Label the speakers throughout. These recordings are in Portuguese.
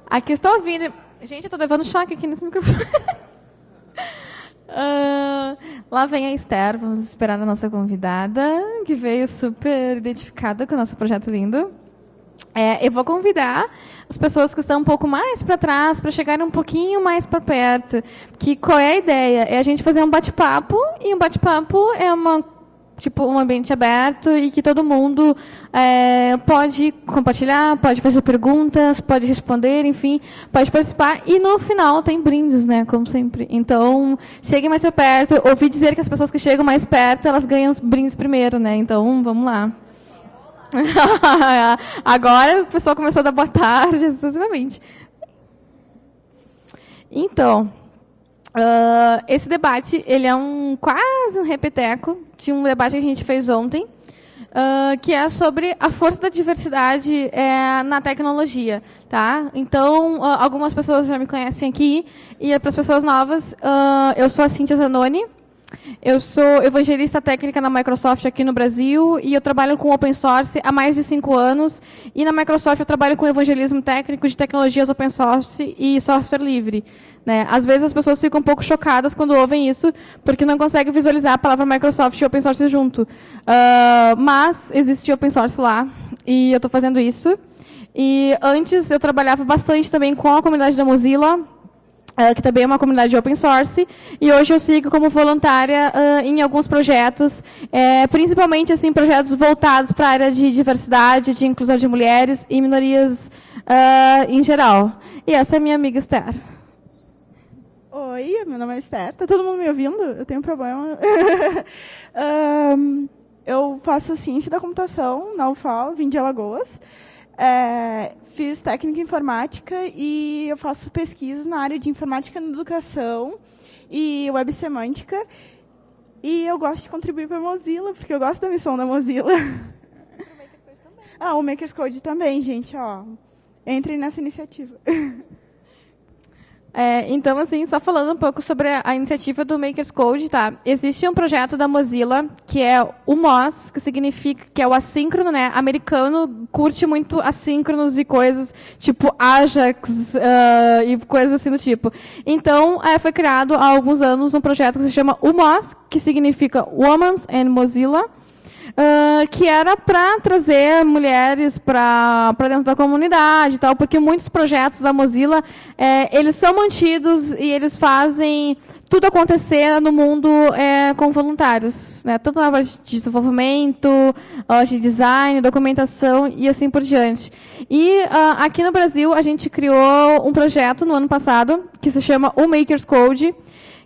Speaker 1: Aqui estou ouvindo. Gente, eu estou levando choque aqui nesse microfone. Lá vem a Esther, vamos esperar a nossa convidada, que veio super identificada com o nosso projeto lindo. Eu vou convidar as pessoas que estão um pouco mais para trás para chegarem um pouquinho mais para perto. Que qual é a ideia? É a gente fazer um bate-papo, e um bate-papo é um ambiente aberto e que todo mundo pode compartilhar, pode fazer perguntas, pode responder, enfim, pode participar. E no final tem brindes, né, como sempre. Então, cheguem mais para perto. Ouvi dizer que as pessoas que chegam mais perto, elas ganham os brindes primeiro, né? Então, vamos lá. Agora o pessoal começou a dar boa tarde, excessivamente. Então, esse debate ele é quase um repeteco de um debate que a gente fez ontem, que é sobre a força da diversidade na tecnologia. Tá? Então, algumas pessoas já me conhecem aqui, e para as pessoas novas, eu sou a Cíntia Zanoni. Eu sou evangelista técnica na Microsoft aqui no Brasil, e eu trabalho com open source há mais de 5 anos. E na Microsoft eu trabalho com evangelismo técnico de tecnologias open source e software livre. Né? Às vezes as pessoas ficam um pouco chocadas quando ouvem isso, porque não conseguem visualizar a palavra Microsoft e open source junto. Mas existe open source lá, e eu estou fazendo isso. E antes eu trabalhava bastante também com a comunidade da Mozilla, que também é uma comunidade open source, e hoje eu sigo como voluntária em alguns projetos, principalmente assim, projetos voltados para a área de diversidade, de inclusão de mulheres e minorias em geral. E essa é a minha amiga Esther.
Speaker 2: Oi, meu nome é Esther. Está todo mundo me ouvindo? Eu tenho um problema. Eu faço ciência da computação na UFAL, vim de Alagoas. Fiz técnica em informática e eu faço pesquisa na área de informática na educação e web semântica. E eu gosto de contribuir para a Mozilla, porque eu gosto da missão da Mozilla. O Makers Code também, gente. Entrem nessa iniciativa.
Speaker 1: Então, assim, só falando um pouco sobre a iniciativa do Makers Code, tá? Existe um projeto da Mozilla, que é o MOS, que significa que é o assíncrono, né? Americano curte muito assíncronos e coisas tipo Ajax e coisas assim do tipo. Então, foi criado há alguns anos um projeto que se chama UMOS, que significa Women's and Mozilla, que era para trazer mulheres para dentro da comunidade, e tal, porque muitos projetos da Mozilla eles são mantidos e eles fazem tudo acontecer no mundo com voluntários, né? Tanto na parte de desenvolvimento, de design, documentação e assim por diante. E aqui no Brasil a gente criou um projeto no ano passado que se chama o Makers Code,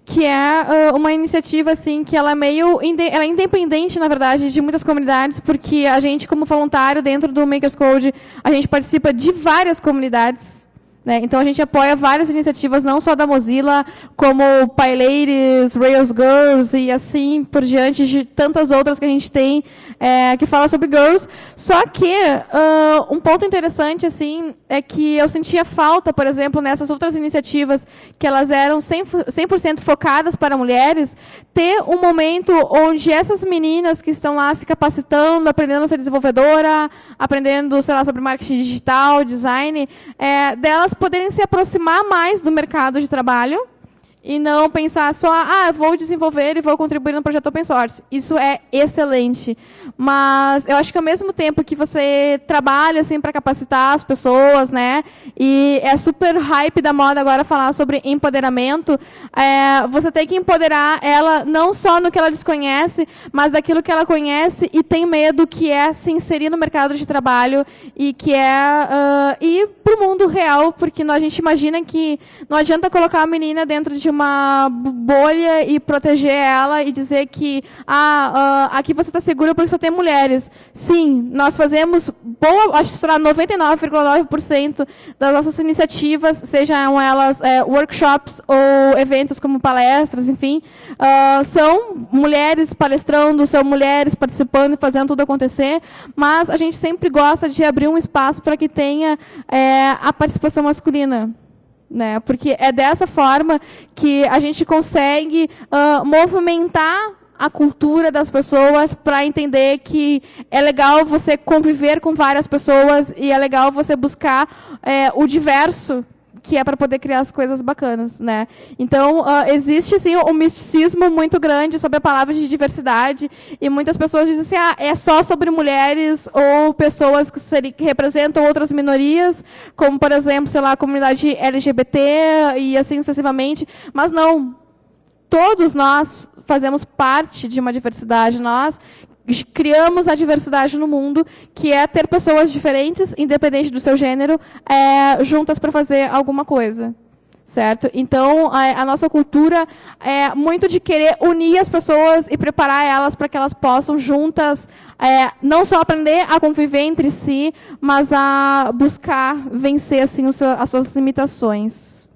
Speaker 1: que é uma iniciativa assim que ela é independente, na verdade, de muitas comunidades, porque a gente, como voluntário dentro do Makers Code, a gente participa de várias comunidades, né? Então a gente apoia várias iniciativas, não só da Mozilla, como PyLadies, Rails Girls e assim por diante, de tantas outras que a gente tem que fala sobre girls. Só que um ponto interessante assim é que eu sentia falta, por exemplo, nessas outras iniciativas que elas eram 100% focadas para mulheres, ter um momento onde essas meninas que estão lá se capacitando, aprendendo a ser desenvolvedora, aprendendo, sei lá, sobre marketing digital, design, delas poderem se aproximar mais do mercado de trabalho e não pensar só, vou desenvolver e vou contribuir no projeto open source. Isso é excelente. Mas eu acho que ao mesmo tempo que você trabalha assim, para capacitar as pessoas, né, e é super hype da moda agora falar sobre empoderamento, você tem que empoderar ela não só no que ela desconhece, mas daquilo que ela conhece e tem medo, que é se inserir no mercado de trabalho e que é ir para o mundo real, porque a gente imagina que não adianta colocar a menina dentro de uma bolha e proteger ela e dizer que aqui você está segura porque só tem mulheres. Sim, nós fazemos acho que será 99,9% das nossas iniciativas, sejam elas workshops ou eventos como palestras, enfim, são mulheres palestrando, são mulheres participando e fazendo tudo acontecer, mas a gente sempre gosta de abrir um espaço para que tenha a participação masculina. Né? Porque é dessa forma que a gente consegue movimentar a cultura das pessoas, para entender que é legal você conviver com várias pessoas e é legal você buscar o diverso, que é para poder criar as coisas bacanas, né? Então, existe, sim, um misticismo muito grande sobre a palavra de diversidade, e muitas pessoas dizem assim, é só sobre mulheres ou pessoas que representam outras minorias, como, por exemplo, sei lá, a comunidade LGBT e assim sucessivamente, mas não. Todos nós fazemos parte de uma diversidade, nós criamos a diversidade no mundo, que é ter pessoas diferentes, independente do seu gênero, juntas para fazer alguma coisa, certo? Então, a nossa cultura é muito de querer unir as pessoas e preparar elas para que elas possam juntas, não só aprender a conviver entre si, mas a buscar vencer assim, as suas limitações.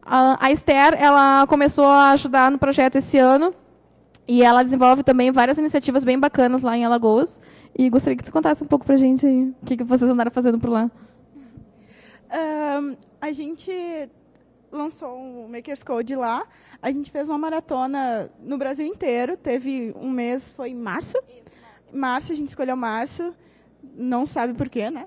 Speaker 1: A Esther, ela começou a ajudar no projeto esse ano, e ela desenvolve também várias iniciativas bem bacanas lá em Alagoas. E gostaria que tu contasse um pouco para a gente aí, o que vocês andaram fazendo por lá.
Speaker 2: A gente lançou um Makers Code lá. A gente fez uma maratona no Brasil inteiro. Teve um mês, foi em março. Março, a gente escolheu março. Não sabe por quê, né?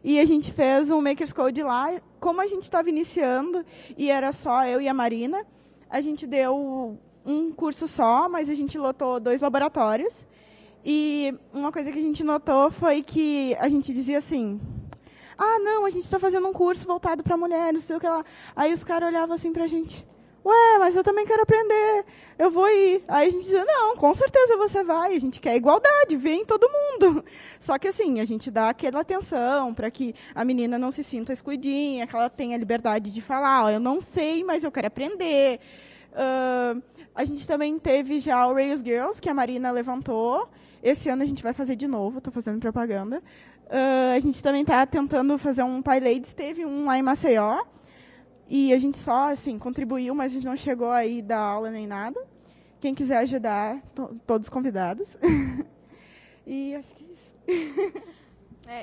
Speaker 2: E a gente fez um Makers Code lá. Como a gente estava iniciando, e era só eu e a Marina, a gente deu um curso só, mas a gente lotou 2 laboratórios. E uma coisa que a gente notou foi que a gente dizia assim, não, a gente está fazendo um curso voltado para mulheres, não sei o que lá. Aí os caras olhavam assim para a gente, mas eu também quero aprender, eu vou ir. Aí a gente dizia, não, com certeza você vai, a gente quer igualdade, vem todo mundo. Só que assim, a gente dá aquela atenção para que a menina não se sinta excluidinha, que ela tenha liberdade de falar, eu não sei, mas eu quero aprender. A gente também teve já o Rails Girls, que a Marina levantou. Esse ano a gente vai fazer de novo, estou fazendo propaganda. A gente também está tentando fazer um PyLadies, teve um lá em Maceió. E a gente só assim, contribuiu, mas a gente não chegou aí dar aula nem nada. Quem quiser ajudar, todos convidados. E acho que é isso.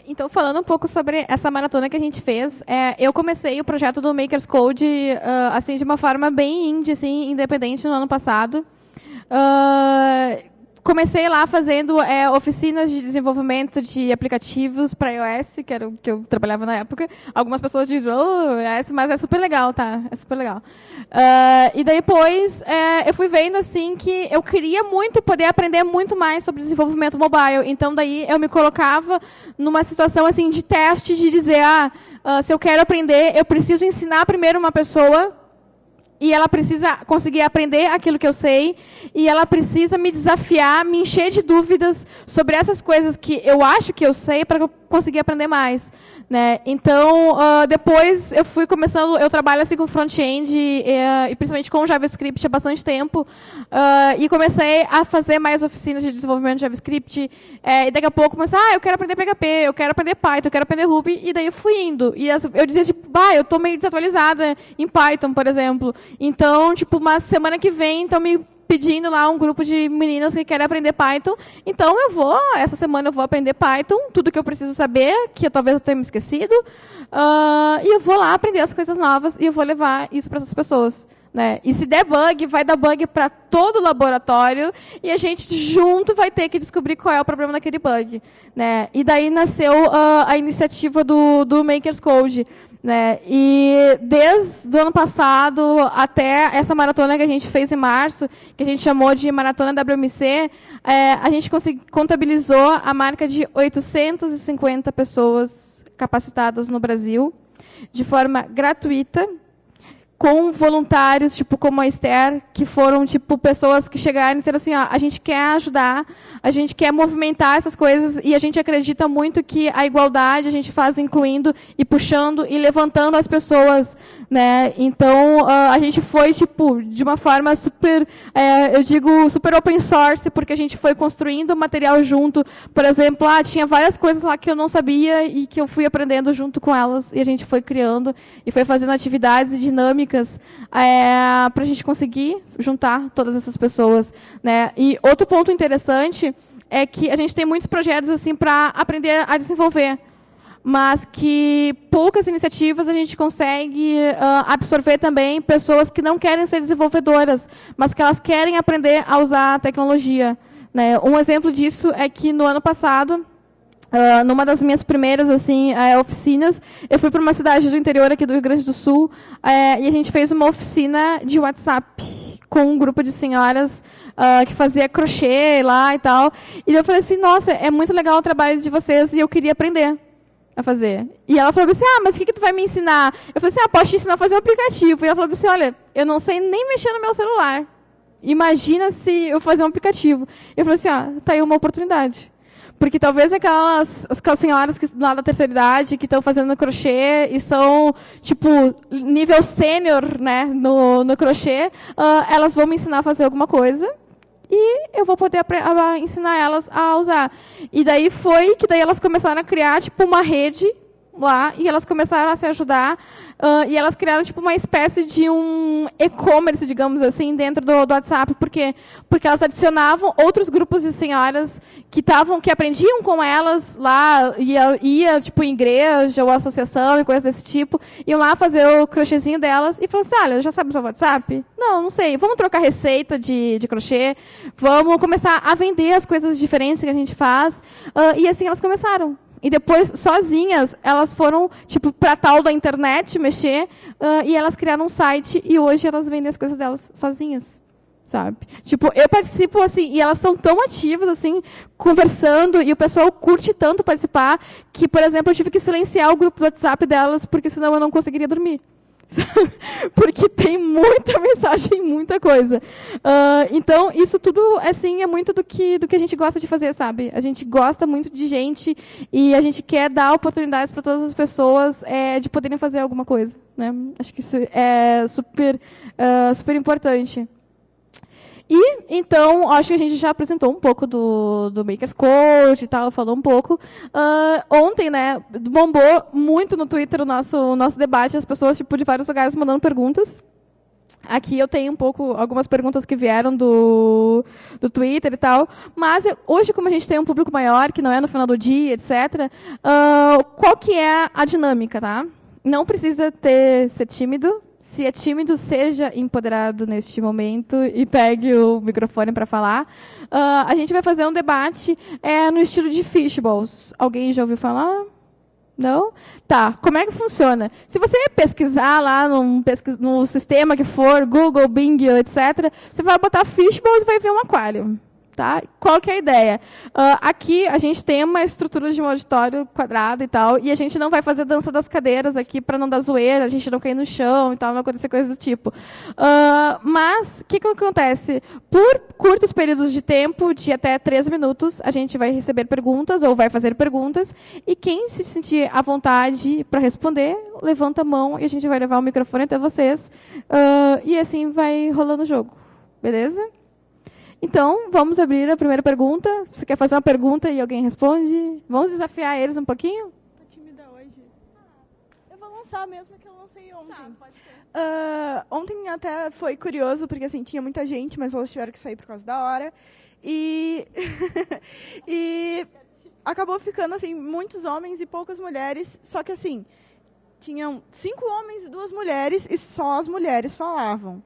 Speaker 1: Então, falando um pouco sobre essa maratona que a gente fez, eu comecei o projeto do Makers Code assim, de uma forma bem indie, assim, independente, no ano passado. Comecei lá fazendo oficinas de desenvolvimento de aplicativos para iOS, que era o que eu trabalhava na época. Algumas pessoas dizem, iOS, mas é super legal, tá? É super legal. E depois eu fui vendo assim que eu queria muito poder aprender muito mais sobre desenvolvimento mobile. Então, daí eu me colocava numa situação assim de teste, de dizer, se eu quero aprender, eu preciso ensinar primeiro uma pessoa, e ela precisa conseguir aprender aquilo que eu sei, e ela precisa me desafiar, me encher de dúvidas sobre essas coisas que eu acho que eu sei, para eu conseguir aprender mais, né? Então, depois eu fui começando, eu trabalho assim com front-end, e principalmente com JavaScript há bastante tempo, e comecei a fazer mais oficinas de desenvolvimento de JavaScript, e daqui a pouco comecei, eu quero aprender PHP, eu quero aprender Python, eu quero aprender Ruby, e daí eu fui indo. E eu dizia, tipo, eu estou meio desatualizada em Python, por exemplo. Então, tipo, uma semana que vem, estão me pedindo lá um grupo de meninas que querem aprender Python. Então, essa semana eu vou aprender Python, tudo que eu preciso saber, que talvez eu tenha me esquecido, e eu vou lá aprender as coisas novas e eu vou levar isso para essas pessoas, né? E se der bug, vai dar bug para todo o laboratório e a gente junto vai ter que descobrir qual é o problema daquele bug, né? E daí nasceu a iniciativa do Makers Code, né? E desde o ano passado até essa maratona que a gente fez em março, que a gente chamou de Maratona WMC, a gente contabilizou a marca de 850 pessoas capacitadas no Brasil, de forma gratuita, com voluntários, tipo, como a Esther, que foram, tipo, pessoas que chegaram e disseram assim, a gente quer ajudar, a gente quer movimentar essas coisas e a gente acredita muito que a igualdade a gente faz incluindo e puxando e levantando as pessoas, né? Então, a gente foi, tipo, de uma forma super, eu digo, super open source, porque a gente foi construindo material junto. Por exemplo, tinha várias coisas lá que eu não sabia e que eu fui aprendendo junto com elas, e a gente foi criando e foi fazendo atividades dinâmicas para a gente conseguir juntar todas essas pessoas, né? E outro ponto interessante é que a gente tem muitos projetos assim para aprender a desenvolver. mas que poucas iniciativas a gente consegue absorver também pessoas que não querem ser desenvolvedoras, mas que elas querem aprender a usar a tecnologia, né? Um exemplo disso é que no ano passado, numa das minhas primeiras assim, oficinas, eu fui para uma cidade do interior aqui do Rio Grande do Sul, e a gente fez uma oficina de WhatsApp com um grupo de senhoras que fazia crochê lá e tal. E eu falei assim, nossa, é muito legal o trabalho de vocês e eu queria aprender a fazer. E ela falou assim, mas o que tu vai me ensinar? Eu falei assim, posso te ensinar a fazer um aplicativo. E ela falou assim, olha, eu não sei nem mexer no meu celular. Imagina se eu fazer um aplicativo. Eu falei assim, tá aí uma oportunidade. Porque talvez aquelas senhoras lá da terceira idade que estão fazendo crochê e são, tipo, nível sênior, né, no crochê, elas vão me ensinar a fazer alguma coisa e eu vou poder ensinar elas a usar. E daí foi que daí elas começaram a criar, tipo, uma rede lá, e elas começaram a se ajudar, e elas criaram tipo uma espécie de um e-commerce, digamos assim, dentro do WhatsApp. Por quê? Porque elas adicionavam outros grupos de senhoras que aprendiam com elas lá, ia tipo em igreja ou associação e coisas desse tipo, iam lá fazer o crochêzinho delas e falaram assim, olha, já sabe usar o WhatsApp? Não sei, vamos trocar receita de crochê, vamos começar a vender as coisas diferentes que a gente faz, e assim elas começaram. E depois, sozinhas, elas foram tipo para a tal da internet mexer, e elas criaram um site e hoje elas vendem as coisas delas sozinhas, sabe? Tipo, eu participo assim, e elas são tão ativas assim, conversando, e o pessoal curte tanto participar que, por exemplo, eu tive que silenciar o grupo do WhatsApp delas, porque senão eu não conseguiria dormir. Porque tem muita mensagem, muita coisa. Então, isso tudo assim, é muito do que a gente gosta de fazer, sabe? A gente gosta muito de gente e a gente quer dar oportunidades para todas as pessoas de poderem fazer alguma coisa, né? Acho que isso é super importante. E, então, acho que a gente já apresentou um pouco do Makers Code e tal, falou um pouco. Ontem, né, bombou muito no Twitter o nosso debate, as pessoas tipo, de vários lugares mandando perguntas. Aqui eu tenho algumas perguntas que vieram do Twitter e tal, mas hoje, como a gente tem um público maior, que não é no final do dia, etc., qual que é a dinâmica, tá? Não precisa ser tímido. Se é tímido, seja empoderado neste momento e pegue o microfone para falar. A gente vai fazer um debate no estilo de Fishballs. Alguém já ouviu falar? Não? Tá, como é que funciona? Se você pesquisar lá no sistema que for, Google, Bing, etc., você vai botar Fishballs e vai ver um aquário. Tá? Qual que é a ideia? Aqui a gente tem uma estrutura de um auditório quadrado e tal, e a gente não vai fazer dança das cadeiras aqui para não dar zoeira, a gente não cair no chão e tal, não acontecer coisas do tipo. Mas, o que acontece? Por curtos períodos de tempo, de até 3 minutos, a gente vai receber perguntas ou vai fazer perguntas, e quem se sentir à vontade para responder, levanta a mão e a gente vai levar o microfone até vocês, e assim vai rolando o jogo. Beleza? Então, vamos abrir a primeira pergunta. Você quer fazer uma pergunta e alguém responde? Vamos desafiar eles um pouquinho?
Speaker 2: Estou tímida hoje. Eu vou lançar a mesma que eu lancei ontem.
Speaker 1: Tá, pode ser.
Speaker 2: Ontem até foi curioso, porque assim, tinha muita gente, mas elas tiveram que sair por causa da hora. E, e acabou ficando assim, muitos homens e poucas mulheres. Só que assim, tinham 5 homens e 2 mulheres e só as mulheres falavam.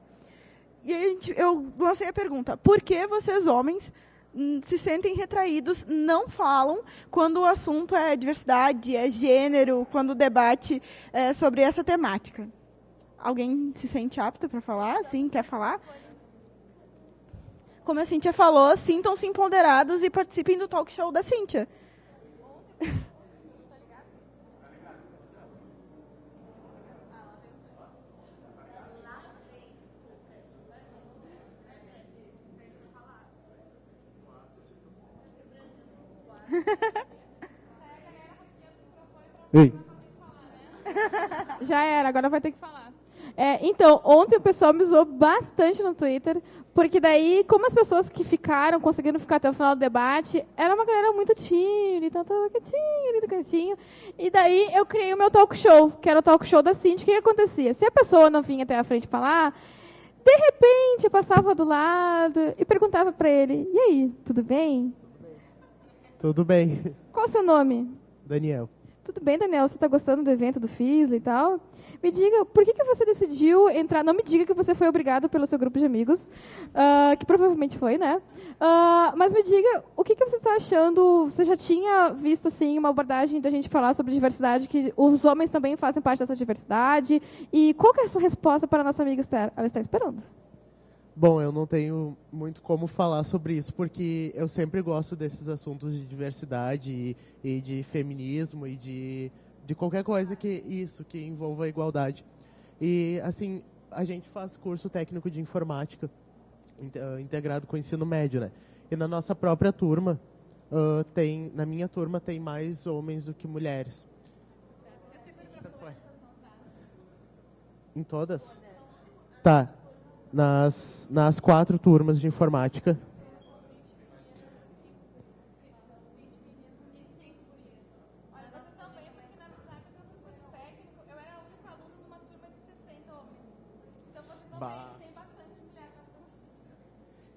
Speaker 2: E aí eu lancei a pergunta, por que vocês, homens, se sentem retraídos, não falam quando o assunto é diversidade, é gênero, quando o debate é sobre essa temática? Alguém se sente apto para falar? Sim, quer falar? Como a Cíntia falou, sintam-se empoderados e participem do talk show da Cíntia.
Speaker 3: Ei.
Speaker 1: Já era, agora vai ter que falar. Então, ontem o pessoal me zoou bastante no Twitter, porque daí, como as pessoas que conseguiram ficar até o final do debate, era uma galera muito tímida, então estava quietinho, ali do cantinho. E daí eu criei o meu talk show, que era o talk show da Cintia. O que acontecia? Se a pessoa não vinha até a frente falar, de repente eu passava do lado e perguntava para ele, e aí, tudo bem?
Speaker 3: Tudo bem.
Speaker 1: Qual o seu nome?
Speaker 3: Daniel.
Speaker 1: Tudo bem, Daniel, você está gostando do evento do FISA e tal? Me diga, por que você decidiu entrar... Não me diga que você foi obrigado pelo seu grupo de amigos, que provavelmente foi, né? Mas me diga, o que você está achando? Você já tinha visto assim, uma abordagem da gente falar sobre diversidade, que os homens também fazem parte dessa diversidade? E qual que é a sua resposta para a nossa amiga Esther? Ela está esperando.
Speaker 4: Bom, eu não tenho muito como falar sobre isso, porque eu sempre gosto desses assuntos de diversidade e de feminismo e de qualquer coisa que envolva a igualdade. E, assim, a gente faz curso técnico de informática, integrado com o ensino médio, né? E na nossa própria turma, na minha turma, tem mais homens do que mulheres. Em todas? Tá. Nas 4 turmas de informática.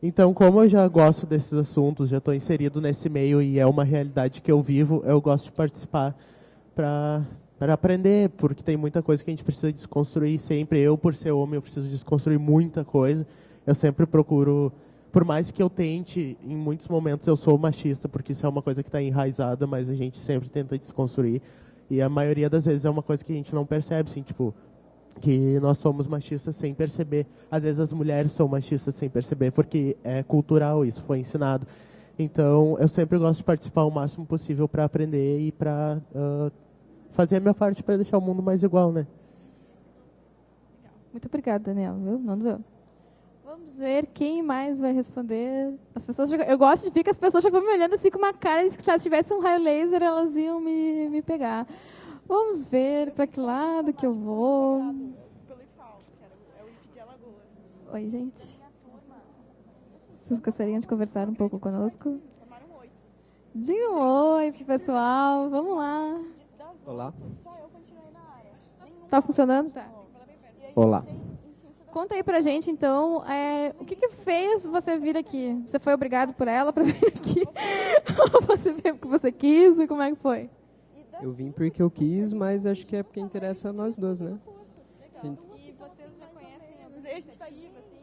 Speaker 4: Então, como eu já gosto desses assuntos, já estou inserido nesse meio e é uma realidade que eu vivo, eu gosto de participar para aprender, porque tem muita coisa que a gente precisa desconstruir sempre. Eu, por ser homem, eu preciso desconstruir muita coisa. Eu sempre procuro, por mais que eu tente, em muitos momentos eu sou machista, porque isso é uma coisa que está enraizada, mas a gente sempre tenta desconstruir. E a maioria das vezes é uma coisa que a gente não percebe, assim, tipo, que nós somos machistas sem perceber. Às vezes as mulheres são machistas sem perceber, porque é cultural, isso foi ensinado. Então, eu sempre gosto de participar o máximo possível para aprender e para fazer a minha parte para deixar o mundo mais igual, né?
Speaker 1: Muito obrigada, Daniel. Viu? Não doeu. Vamos ver quem mais vai responder. As pessoas eu gosto de ver que as pessoas já vão me olhando assim com uma cara de que se elas tivessem um raio laser, elas iam me pegar. Vamos ver para que lado que eu vou. Oi, gente. Vocês gostariam de conversar um pouco conosco? Diga um oi pro pessoal. Vamos lá.
Speaker 5: Olá.
Speaker 1: Tá funcionando? Tá.
Speaker 5: Olá.
Speaker 1: Conta aí pra gente, então, o que fez você vir aqui? Você foi obrigado por ela para vir aqui? Ou você veio porque você quis? E como é que foi?
Speaker 5: Eu vim porque eu quis, mas acho que é porque interessa a nós dois, né?
Speaker 1: Legal. E vocês já conhecem alguma iniciativa, assim?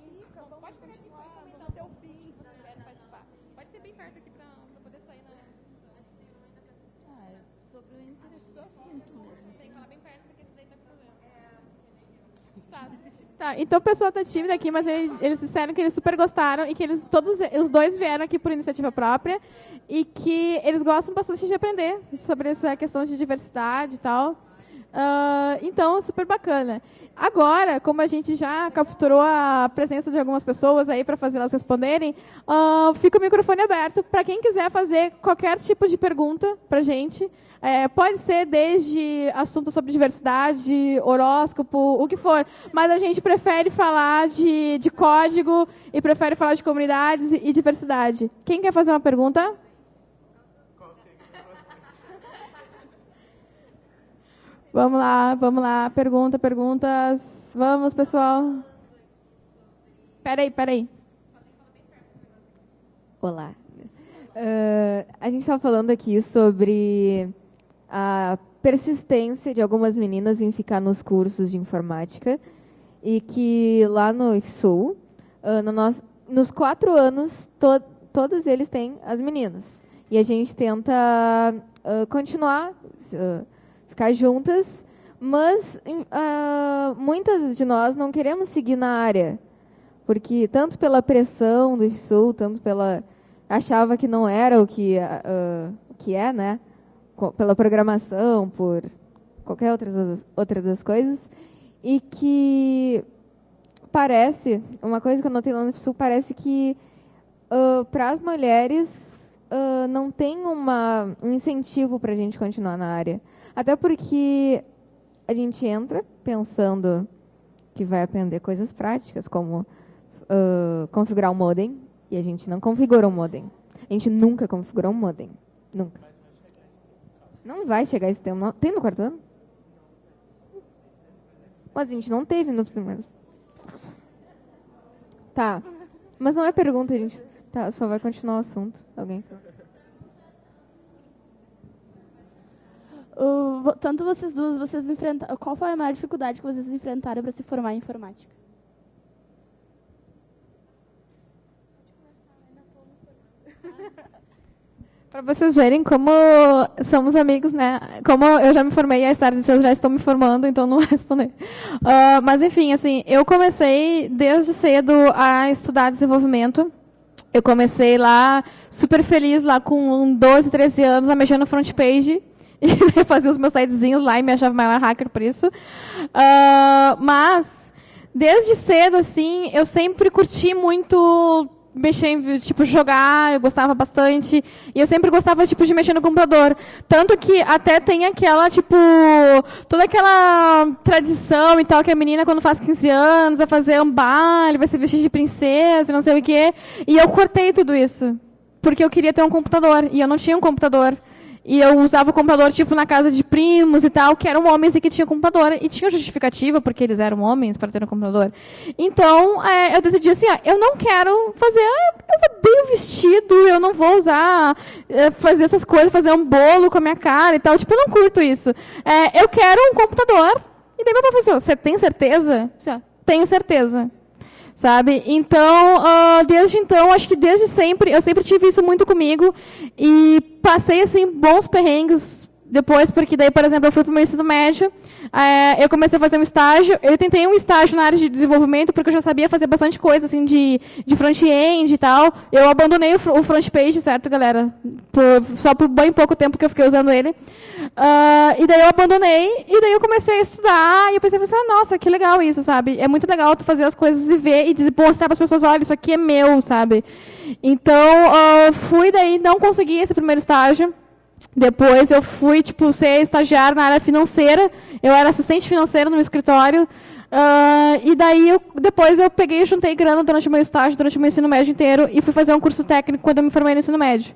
Speaker 1: Pode pegar aqui e comentar até o fim, se vocês quiserem participar. Pode ser bem perto aqui para poder sair na...
Speaker 6: Sobre o interesse do assunto mesmo.
Speaker 1: Tem que falar bem perto, porque isso daí tá com problema. Tá, então o pessoal tá tímido aqui, mas eles disseram que eles super gostaram e que os dois vieram aqui por iniciativa própria e que eles gostam bastante de aprender sobre essa questão de diversidade e tal. Então, super bacana. Agora, como a gente já capturou a presença de algumas pessoas aí para fazer elas responderem, fica o microfone aberto para quem quiser fazer qualquer tipo de pergunta para a gente. Pode ser desde assuntos sobre diversidade, horóscopo, o que for, mas a gente prefere falar de código e prefere falar de comunidades e diversidade. Quem quer fazer uma pergunta? Vamos lá. Perguntas. Vamos, pessoal. Peraí.
Speaker 7: Olá. A gente estava falando aqui sobre a persistência de algumas meninas em ficar nos cursos de informática e que lá no IFSU, nos 4 anos, todos eles têm as meninas. E a gente tenta continuar, ficar juntas, mas muitas de nós não queremos seguir na área, porque tanto pela pressão do IFSU, tanto achava que não era o que é, né? Pela programação, por qualquer outra das coisas, e que parece, uma coisa que eu notei lá no IFSU, parece que para as mulheres não tem um incentivo para a gente continuar na área. Até porque a gente entra pensando que vai aprender coisas práticas, como configurar um modem, e a gente não configura um modem. A gente nunca configurou um modem. Nunca. Não vai chegar esse tempo. Tem no 4º ano? Mas a gente não teve nos primeiros. Tá. Mas não é pergunta, a gente. Tá, só vai continuar o assunto. Alguém?
Speaker 2: tanto vocês duas, vocês enfrentaram... Qual foi a maior dificuldade que vocês enfrentaram para se formar em informática?
Speaker 1: Para vocês verem como somos amigos, né? Como eu já me formei, a Esther disse, eu já estou me formando, então não vou responder. Mas, enfim, assim, eu comecei desde cedo a estudar desenvolvimento. Eu comecei lá, super feliz, lá com 12, 13 anos, a mexer no front page. E fazia os meus sitezinhos lá e me achava maior hacker por isso. Mas, desde cedo, assim, eu sempre curti muito mexer em, tipo, jogar, eu gostava bastante. E eu sempre gostava, tipo, de mexer no computador. Tanto que até tem aquela, tipo, toda aquela tradição e tal, que a menina, quando faz 15 anos, vai fazer um baile, vai se vestir de princesa, não sei o quê. E eu cortei tudo isso. Porque eu queria ter um computador. E eu não tinha um computador. E eu usava o computador, tipo, na casa de primos e tal, que eram homens e que tinham computador. E tinha justificativa, porque eles eram homens, para ter um computador. Então, eu decidi assim, eu não quero fazer... eu odeio vestido, eu não vou usar... fazer essas coisas, fazer um bolo com a minha cara e tal. Tipo, eu não curto isso. Eu quero um computador. E daí meu professor, você tem certeza? Tenho certeza. Sabe? Então, desde então, acho que desde sempre, eu sempre tive isso muito comigo e passei, assim, bons perrengues depois, porque daí, por exemplo, eu fui para o meu ensino médio, eu comecei a fazer um estágio, eu tentei um estágio na área de desenvolvimento, porque eu já sabia fazer bastante coisa, assim, de front-end e tal. Eu abandonei o front page, certo, galera? Só por bem pouco tempo que eu fiquei usando ele. E daí eu abandonei, e daí eu comecei a estudar, e eu pensei assim, nossa, que legal isso, sabe? É muito legal tu fazer as coisas e ver, e mostrar para as pessoas, olha, isso aqui é meu, sabe? Então, fui daí, não consegui esse primeiro estágio. Depois eu fui, tipo, ser estagiária na área financeira. Eu era assistente financeira no meu escritório. E daí, depois eu peguei e juntei grana durante o meu estágio, durante o meu ensino médio inteiro, e fui fazer um curso técnico quando eu me formei no ensino médio.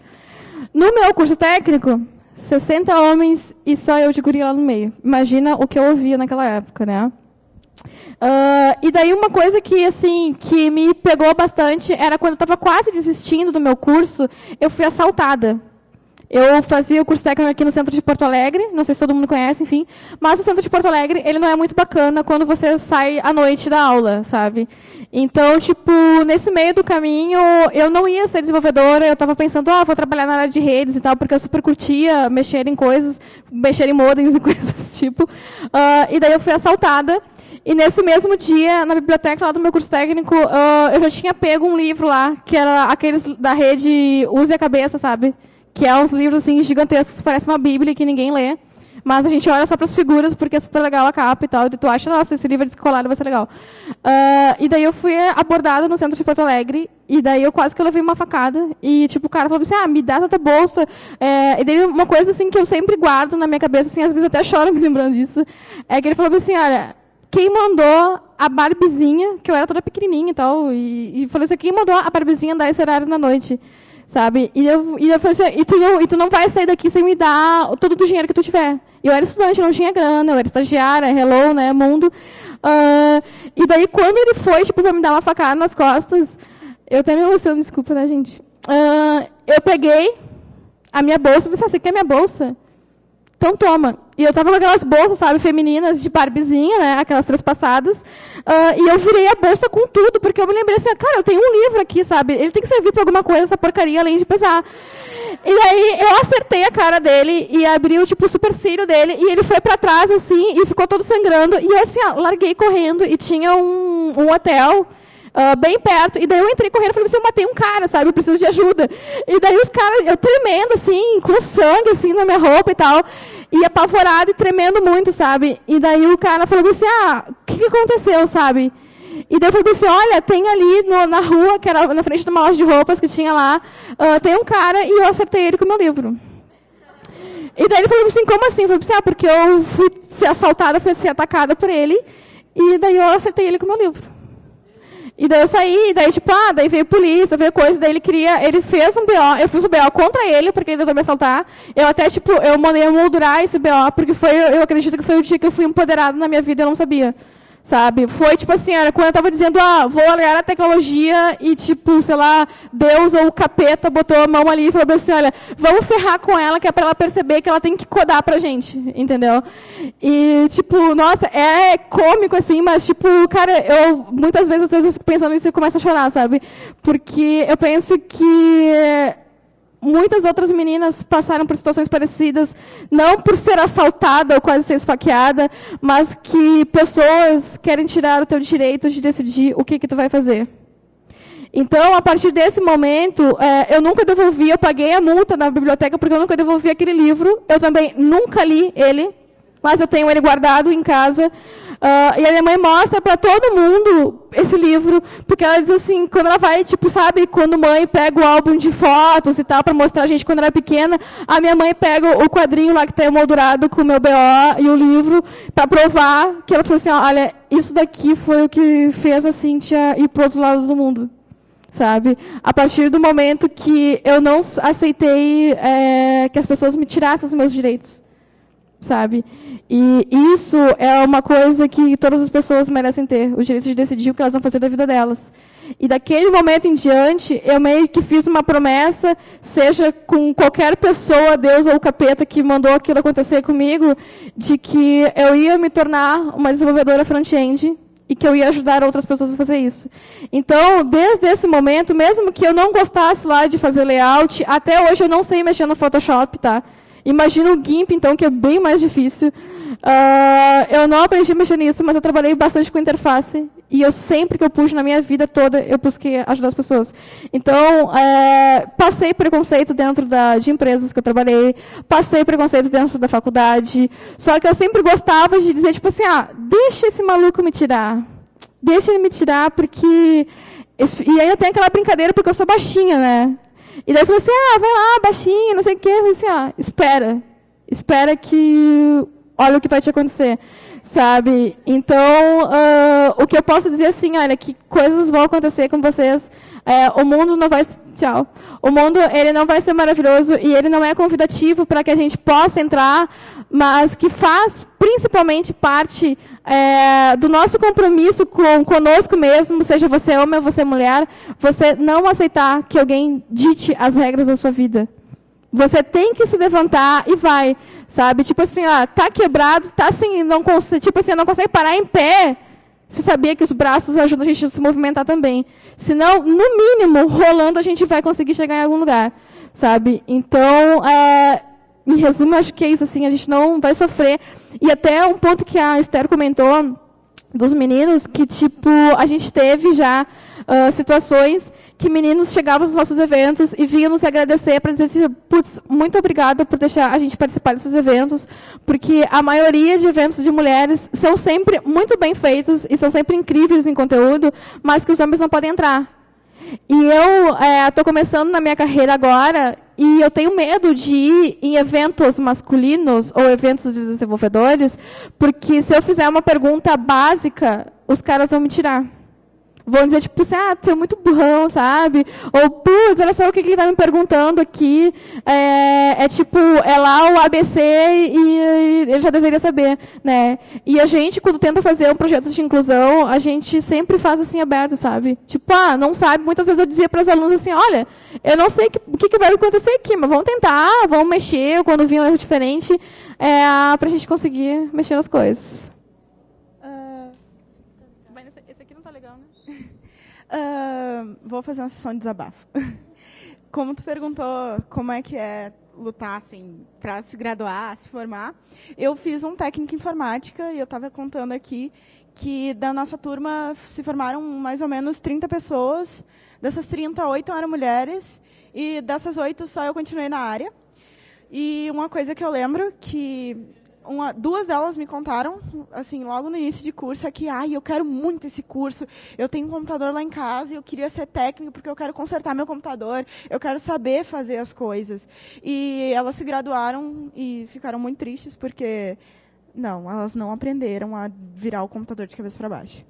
Speaker 1: No meu curso técnico, 60 homens e só eu de guria lá no meio. Imagina o que eu ouvia naquela época, né? E daí uma coisa que, assim, que me pegou bastante era quando eu estava quase desistindo do meu curso, eu fui assaltada. Eu fazia o curso técnico aqui no centro de Porto Alegre, não sei se todo mundo conhece, enfim, mas o centro de Porto Alegre, ele não é muito bacana quando você sai à noite da aula, sabe? Então, tipo, nesse meio do caminho, eu não ia ser desenvolvedora, eu estava pensando, vou trabalhar na área de redes e tal, porque eu super curtia mexer em coisas, mexer em modems e coisas desse tipo. E daí eu fui assaltada. E nesse mesmo dia, na biblioteca lá do meu curso técnico, eu já tinha pego um livro lá, que era aqueles da rede Use a Cabeça, sabe? Que é uns livros assim, gigantescos, que parecem uma bíblia que ninguém lê. Mas a gente olha só para as figuras, porque é super legal a capa e tal. E tu acha, nossa, esse livro é descolado, vai ser legal. E daí eu fui abordada no centro de Porto Alegre, e daí eu quase que eu levei uma facada. E tipo, o cara falou assim, me dá tua bolsa. E daí uma coisa assim que eu sempre guardo na minha cabeça, assim, às vezes até choro me lembrando disso, é que ele falou assim, olha, quem mandou a Barbiezinha, que eu era toda pequenininha e tal, e falou assim, quem mandou a Barbiezinha andar esse horário na noite? Sabe? E eu falei assim, e tu não vai sair daqui sem me dar todo o dinheiro que tu tiver. E eu era estudante, não tinha grana, eu era estagiária, hello, né, mundo. E daí, quando ele foi, tipo, pra me dar uma facada nas costas, eu até me emociono, desculpa, né, gente? Eu peguei a minha bolsa, e pensei, você quer minha bolsa? Então toma. E eu tava com aquelas bolsas, sabe, femininas de Barbiezinha, né, aquelas trespassadas, e eu virei a bolsa com tudo, porque eu me lembrei assim, cara, eu tenho um livro aqui, sabe, ele tem que servir para alguma coisa, essa porcaria, além de pesar. E daí eu acertei a cara dele e abri o tipo, supercílio dele, e ele foi para trás, assim, e ficou todo sangrando, e eu assim, larguei correndo, e tinha um hotel bem perto, e daí eu entrei correndo e falei assim, eu matei um cara, sabe, eu preciso de ajuda. E daí os caras, eu tremendo, assim, com sangue, assim, na minha roupa e tal, e apavorado e tremendo muito, sabe. E daí o cara falou assim, o que aconteceu, sabe. E daí eu falei assim, olha, tem ali na rua, que era na frente de uma loja de roupas que tinha lá, tem um cara e eu acertei ele com o meu livro. E daí ele falou assim, como assim? Eu falei assim, porque eu fui ser assaltada, fui ser atacada por ele, e daí eu acertei ele com o meu livro. E daí eu saí, daí tipo, daí veio polícia, veio coisa, daí ele fez um BO, eu fiz um BO contra ele, porque ele tentou me assaltar. Eu até, tipo, eu mandei emoldurar esse BO, porque eu acredito que foi o dia que eu fui empoderada na minha vida e eu não sabia. sabe? Foi, tipo assim, era quando eu estava dizendo, vou olhar a tecnologia e, tipo, sei lá, Deus ou o capeta botou a mão ali e falou assim, olha, vamos ferrar com ela, que é para ela perceber que ela tem que codar pra gente, entendeu? E, tipo, nossa, é cômico, assim, mas, tipo, cara, eu, muitas vezes, às vezes, eu fico pensando nisso e começo a chorar, sabe? Porque eu penso que muitas outras meninas passaram por situações parecidas, não por ser assaltada ou quase ser esfaqueada, mas que pessoas querem tirar o teu direito de decidir o que tu vai fazer. Então, a partir desse momento, eu nunca devolvi, eu paguei a multa na biblioteca porque eu nunca devolvi aquele livro, eu também nunca li ele, mas eu tenho ele guardado em casa. E a minha mãe mostra para todo mundo esse livro, porque ela diz assim, quando ela vai, tipo, sabe, quando mãe pega o álbum de fotos e tal, para mostrar a gente quando era pequena, a minha mãe pega o quadrinho lá que está emoldurado com o meu BO e o livro, para provar que ela falou assim, olha, isso daqui foi o que fez a Cíntia ir para o outro lado do mundo. Sabe? A partir do momento que eu não aceitei que as pessoas me tirassem os meus direitos. Sabe? E isso é uma coisa que todas as pessoas merecem ter, o direito de decidir o que elas vão fazer da vida delas. E daquele momento em diante, eu meio que fiz uma promessa, seja com qualquer pessoa, Deus ou o capeta, que mandou aquilo acontecer comigo, de que eu ia me tornar uma desenvolvedora front-end e que eu ia ajudar outras pessoas a fazer isso. Então, desde esse momento, mesmo que eu não gostasse lá de fazer layout, até hoje eu não sei mexer no Photoshop, tá? Imagina o GIMP, então, que é bem mais difícil. Eu não aprendi a mexer nisso, mas eu trabalhei bastante com interface. E eu sempre que eu pude na minha vida toda, eu busquei ajudar as pessoas. Então, passei preconceito dentro de empresas que eu trabalhei, passei preconceito dentro da faculdade. Só que eu sempre gostava de dizer, tipo assim, deixa esse maluco me tirar. Deixa ele me tirar, porque... E aí eu tenho aquela brincadeira, porque eu sou baixinha, né? E daí eu falei assim, vai lá, baixinha, não sei o quê. Eu falei assim, espera que... Olha o que vai te acontecer, sabe? Então, o que eu posso dizer assim, olha, que coisas vão acontecer com vocês. O mundo não vai... Tchau. O mundo, ele não vai ser maravilhoso e ele não é convidativo para que a gente possa entrar, mas que faz principalmente parte do nosso compromisso conosco mesmo, seja você homem ou você mulher, você não aceitar que alguém dite as regras da sua vida. Você tem que se levantar e vai, sabe? Tipo assim, tá quebrado, tá assim, não consegue parar em pé. Você sabia que os braços ajudam a gente a se movimentar também. Senão, no mínimo, rolando, a gente vai conseguir chegar em algum lugar, sabe? Então, em resumo, acho que é isso, assim, a gente não vai sofrer. E até um ponto que a Esther comentou dos meninos, que, tipo, a gente teve já situações que meninos chegavam nos nossos eventos e vinham nos agradecer para dizer assim, putz, muito obrigada por deixar a gente participar desses eventos, porque a maioria de eventos de mulheres são sempre muito bem feitos e são sempre incríveis em conteúdo, mas que os homens não podem entrar. E eu estou começando na minha carreira agora e eu tenho medo de ir em eventos masculinos ou eventos de desenvolvedores, porque se eu fizer uma pergunta básica, os caras vão me tirar. Vão dizer, tipo, assim, tu é muito burrão, sabe? Ou, putz, olha só o que ele está me perguntando aqui. Tipo, lá o ABC e ele já deveria saber, né? E a gente, quando tenta fazer um projeto de inclusão, a gente sempre faz assim aberto, sabe? Tipo, não sabe. Muitas vezes eu dizia para os alunos assim, olha, eu não sei o que vai acontecer aqui, mas vamos tentar, vamos mexer quando vir um erro diferente, para a gente conseguir mexer nas coisas. Esse aqui não tá legal, né?
Speaker 2: Vou fazer uma sessão de desabafo. Como tu perguntou como é que é lutar assim, para se graduar, se formar, eu fiz um técnico em informática e eu estava contando aqui que da nossa turma se formaram mais ou menos 30 pessoas. Dessas 30, 8 eram mulheres e dessas 8 só eu continuei na área. E uma coisa que eu lembro que duas delas me contaram, assim, logo no início de curso, é que, eu quero muito esse curso, eu tenho um computador lá em casa e eu queria ser técnico porque eu quero consertar meu computador, eu quero saber fazer as coisas. E elas se graduaram e ficaram muito tristes porque, elas não aprenderam a virar o computador de cabeça para baixo.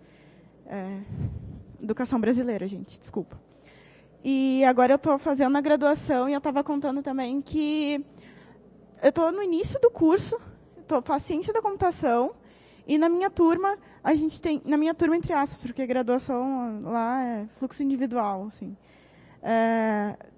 Speaker 2: Educação brasileira, gente, desculpa. E agora eu estou fazendo a graduação e eu estava contando também que eu estou no início do curso, faço ciência da computação E na minha turma, a gente tem... Na minha turma, entre aspas, porque a graduação lá é fluxo individual, assim.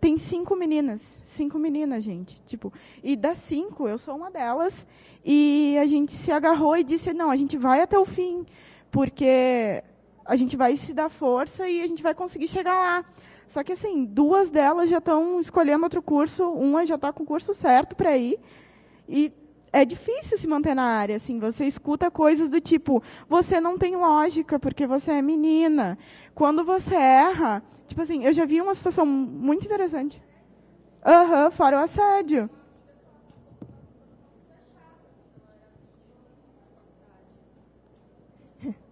Speaker 2: Tem 5 meninas. 5 meninas, gente. Tipo, e das 5, eu sou uma delas. E a gente se agarrou e disse, não, a gente vai até o fim. Porque a gente vai se dar força e a gente vai conseguir chegar lá. Só que, assim, 2 delas já estão escolhendo outro curso. Uma já está com o curso certo para ir. E é difícil se manter na área, assim, você escuta coisas do tipo, você não tem lógica porque você é menina. Quando você erra, tipo assim, eu já vi uma situação muito interessante. Fora o assédio.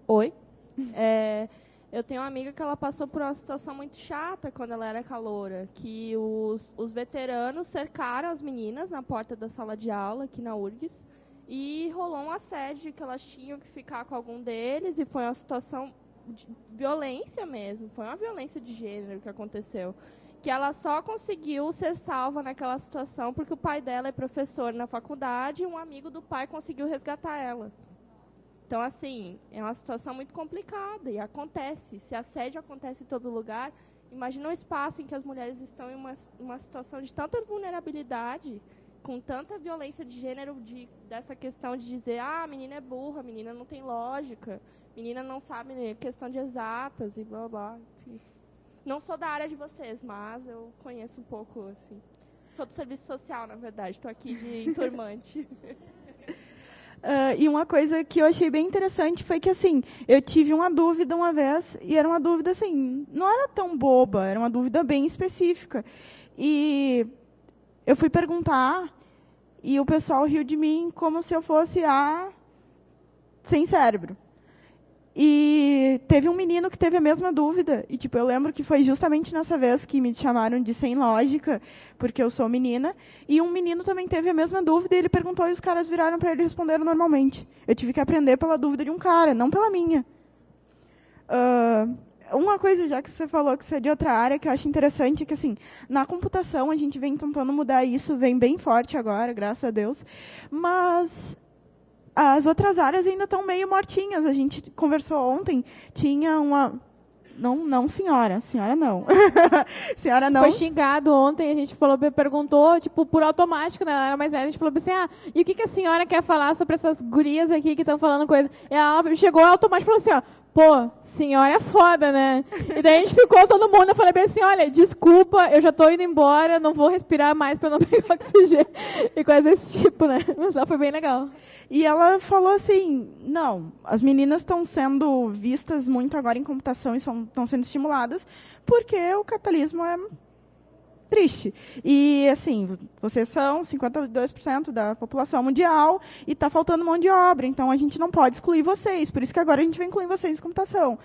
Speaker 8: Oi. Eu tenho uma amiga que ela passou por uma situação muito chata quando ela era caloura, que os veteranos cercaram as meninas na porta da sala de aula, aqui na URGS, e rolou um assédio que elas tinham que ficar com algum deles, e foi uma situação de violência mesmo, foi uma violência de gênero que aconteceu. Que ela só conseguiu ser salva naquela situação porque o pai dela é professor na faculdade e um amigo do pai conseguiu resgatar ela. Então, assim, é uma situação muito complicada e acontece. Se assédio acontece em todo lugar, imagina um espaço em que as mulheres estão em uma situação de tanta vulnerabilidade, com tanta violência de gênero, dessa questão de dizer, a menina é burra, a menina não tem lógica, a menina não sabe questão de exatas e blá, blá, enfim. Não sou da área de vocês, mas eu conheço um pouco, assim. Sou do serviço social, na verdade, estou aqui de enturmante.
Speaker 2: E uma coisa que eu achei bem interessante foi que, assim, eu tive uma dúvida uma vez, e era uma dúvida, assim, não era tão boba, era uma dúvida bem específica. E eu fui perguntar, e o pessoal riu de mim como se eu fosse a sem cérebro. E teve um menino que teve a mesma dúvida. E, tipo, eu lembro que foi justamente nessa vez que me chamaram de sem lógica, porque eu sou menina. E um menino também teve a mesma dúvida, e ele perguntou, e os caras viraram para ele e responderam normalmente. Eu tive que aprender pela dúvida de um cara, não pela minha. Uma coisa, já que você falou que você é de outra área, que eu acho interessante, é que, assim, na computação, a gente vem tentando mudar isso, vem bem forte agora, graças a Deus. Mas as outras áreas ainda estão meio mortinhas. A gente conversou ontem, tinha uma... Não, senhora não. Senhora não.
Speaker 1: Foi xingado ontem, a gente perguntou, tipo, por automático, né? Ela era mais velha, a gente falou assim, e o que a senhora quer falar sobre essas gurias aqui que estão falando coisa? E ela chegou automático e falou assim, pô, senhora é foda, né? E daí a gente ficou todo mundo, eu falei bem assim, olha, desculpa, eu já tô indo embora, não vou respirar mais para não pegar oxigênio e coisas desse tipo, né? Mas ela foi bem legal.
Speaker 2: E ela falou assim, não, as meninas estão sendo vistas muito agora em computação e estão sendo estimuladas porque o capitalismo é triste. E, assim, vocês são 52% da população mundial e está faltando mão de obra, então a gente não pode excluir vocês, por isso que agora a gente vai incluir vocês em computação.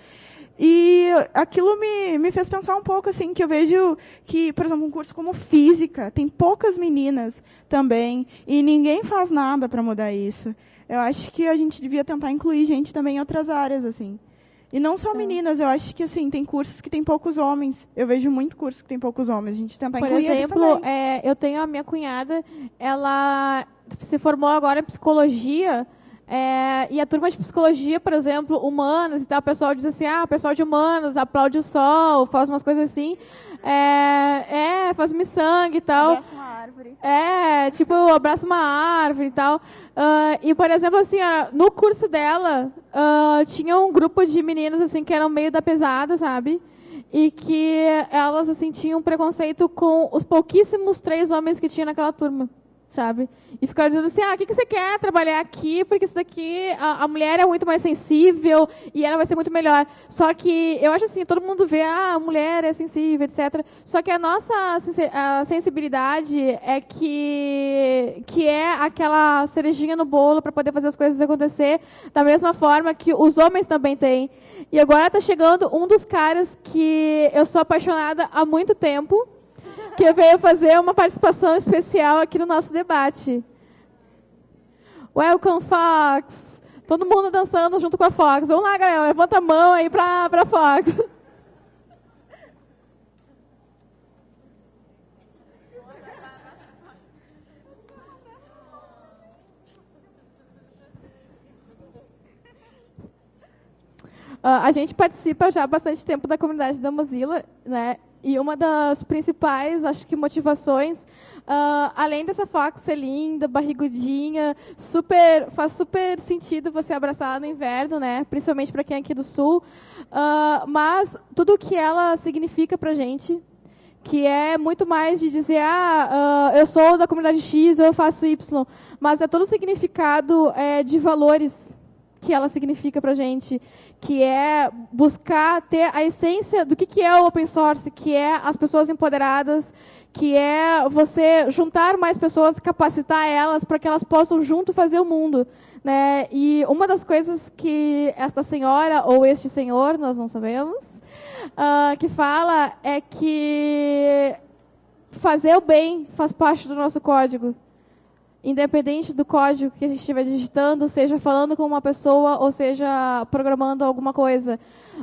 Speaker 2: E aquilo me fez pensar um pouco, assim, que eu vejo que, por exemplo, um curso como física, tem poucas meninas também, e ninguém faz nada para mudar isso. Eu acho que a gente devia tentar incluir gente também em outras áreas, assim. E não só meninas, eu acho que, assim, tem cursos que tem poucos homens. Eu vejo muito curso que tem poucos homens. A gente tentar incluir eles também.
Speaker 1: Por exemplo, eu tenho a minha cunhada, ela se formou agora em psicologia, e a turma de psicologia, por exemplo, humanas e tal, o pessoal diz assim, o pessoal de humanas aplaude o sol, faz umas coisas assim, faz miçangue e tal.
Speaker 2: Abraça uma árvore.
Speaker 1: Tipo, abraça uma árvore e tal. E, por exemplo, assim, no curso dela, tinha um grupo de meninas, assim, que eram meio da pesada, sabe? E que elas, assim, tinham preconceito com os pouquíssimos 3 homens que tinha naquela turma, sabe? E ficaram dizendo assim, o que você quer trabalhar aqui? Porque isso daqui, a mulher é muito mais sensível e ela vai ser muito melhor. Só que eu acho assim, todo mundo vê, a mulher é sensível, etc. Só que a nossa sensibilidade é que é aquela cerejinha no bolo para poder fazer as coisas acontecer da mesma forma que os homens também têm. E agora está chegando um dos caras que eu sou apaixonada há muito tempo, que veio fazer uma participação especial aqui no nosso debate. Welcome, Fox! Todo mundo dançando junto com a Fox. Vamos lá, galera, levanta a mão aí para Fox. A gente participa já há bastante tempo da comunidade da Mozilla, né? E uma das principais, acho que, motivações, além dessa Fox ser linda, barrigudinha, faz super sentido você abraçar no inverno, né? Principalmente para quem é aqui do Sul. Mas tudo o que ela significa para a gente, que é muito mais de dizer, eu sou da comunidade X ou eu faço Y, mas é todo o significado de valores que ela significa para a gente, que é buscar ter a essência do que é o open source, que é as pessoas empoderadas, que é você juntar mais pessoas, capacitar elas para que elas possam junto fazer o mundo, né? E uma das coisas que esta senhora ou este senhor, nós não sabemos, que fala é que fazer o bem faz parte do nosso código. Independente do código que a gente estiver digitando, seja falando com uma pessoa ou seja programando alguma coisa.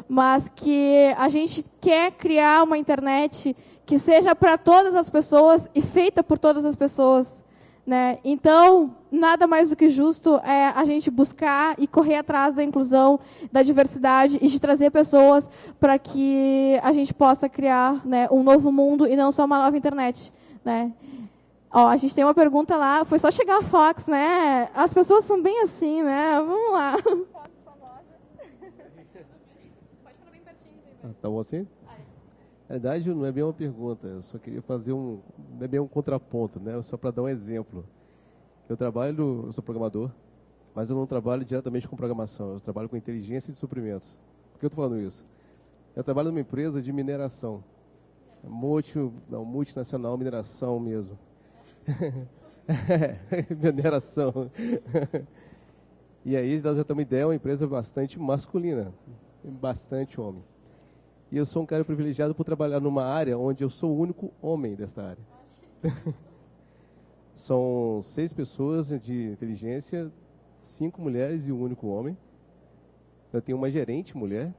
Speaker 1: Mas que a gente quer criar uma internet que seja para todas as pessoas e feita por todas as pessoas, né? Então, nada mais do que justo é a gente buscar e correr atrás da inclusão, da diversidade e de trazer pessoas para que a gente possa criar, né, um novo mundo e não só uma nova internet, né? A gente tem uma pergunta lá, foi só chegar a Fox, né? As pessoas são bem assim, né? Vamos lá. Pode falar bem pertinho.
Speaker 9: Tá bom assim? Na verdade, não é bem uma pergunta, eu só queria fazer não é bem um contraponto, né? Só para dar um exemplo. Eu sou programador, mas eu não trabalho diretamente com programação, eu trabalho com inteligência de suprimentos. Por que eu estou falando isso? Eu trabalho numa empresa de mineração, multinacional mineração mesmo. Mineração. E aí, já tem uma ideia, é uma empresa bastante masculina, bastante homem. E eu sou um cara privilegiado por trabalhar numa área onde eu sou o único homem dessa área. São 6 pessoas de inteligência, 5 mulheres e um único homem. Eu tenho uma gerente mulher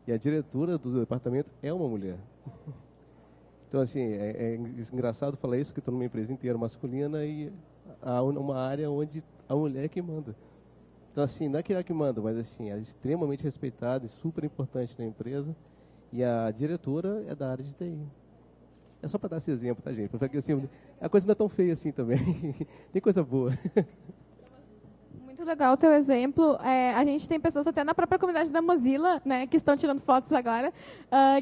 Speaker 9: e a diretora do departamento é uma mulher. Então, assim, é engraçado falar isso, que estou numa empresa inteira masculina e há uma área onde a mulher é que manda. Então, assim, não é que ela que manda, mas, assim, é extremamente respeitada e super importante na empresa. E a diretora é da área de TI. É só para dar esse exemplo, tá, gente? Porque, assim, a coisa não é tão feia assim também. Tem coisa boa.
Speaker 1: Muito legal o teu exemplo. A gente tem pessoas até na própria comunidade da Mozilla, né, que estão tirando fotos agora,